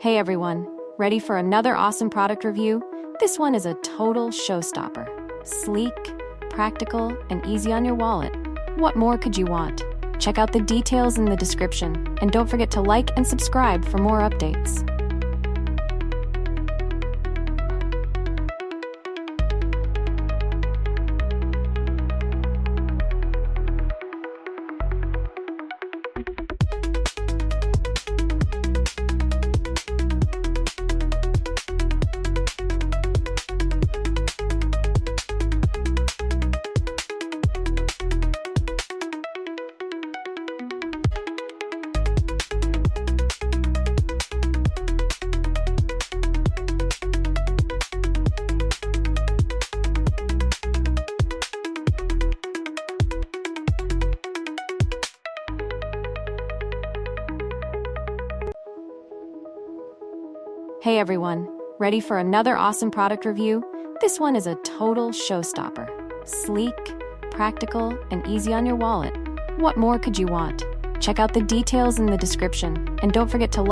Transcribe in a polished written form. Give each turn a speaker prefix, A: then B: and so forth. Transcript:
A: Hey everyone, ready for another awesome product review? This one is a total showstopper. Sleek, practical, and easy on your wallet. What more could you want? Check out the details in the description, and don't forget to like and subscribe for more updates. Hey everyone, ready for another awesome product review? This one is a total showstopper. Sleek, practical, and easy on your wallet. What more could you want? Check out the details in the description, and don't forget to